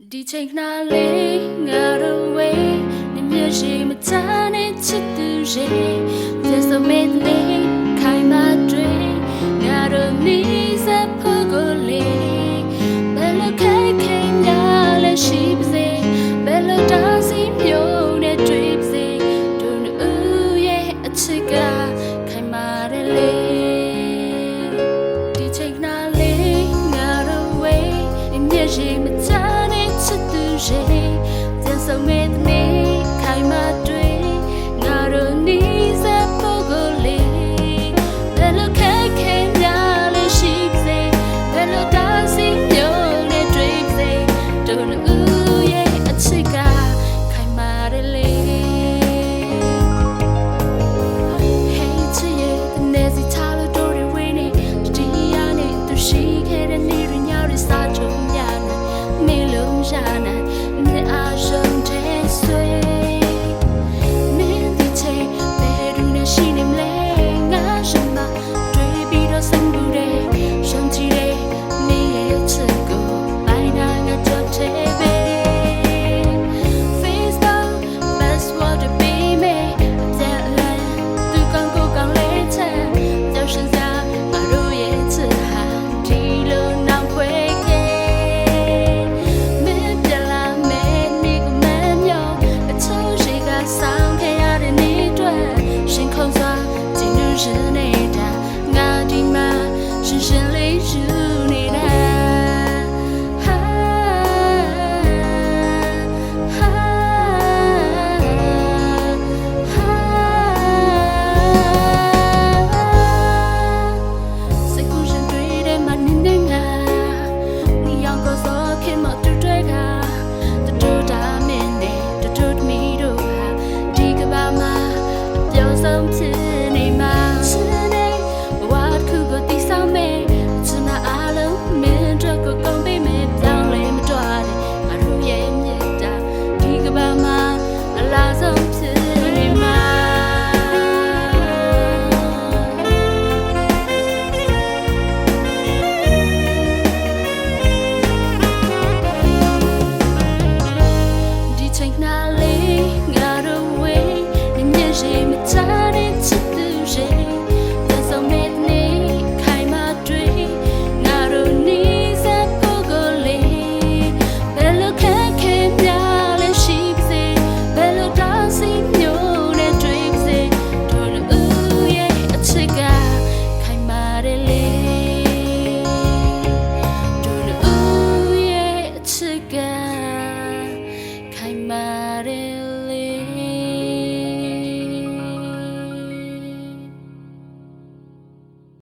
ဒီချိန်ခဏလေးငါတို့ဝေးနေမျက်ရှိမချနဲ့ချစ်သူရဲ့သက်ဆုံးမဲ့လေးခိုင်မာတွေငါတို့နေစဖို့ကိုလေးဘယ်လိုခဲခဲများလဲရှိပါစေဘယ်လိုတားစီမျိုးနဲ့တွေ့ပါစေတို့ဦးရဲ့အချစ်ကခိုင်မာတယ်လေဒီချိန်ခဏလေးငါတို့ဝေးနေမျက်ရှိမချပြန်ဆုံးမဲ့နေ့ခိုင်မာတွေငါတို့နေစဖို့ကိုလေးဘယ်လိုခဲခဲများလဲရှိစေဘယ်လိုတားစီမျိုးနဲ့တွေ့စေတို့ဦးရဲ့အချစ်ကခိုင်မာတယ်လေ Hey ချစ်ရဲ့နေစီချလို့တို့တွေဝင်းနေဒီရနဲ့သူရှိခဲ့တဲ့နေ့တွေညတွေစားကြုံရနေမေလုံးရနေခိုင်မာတယ်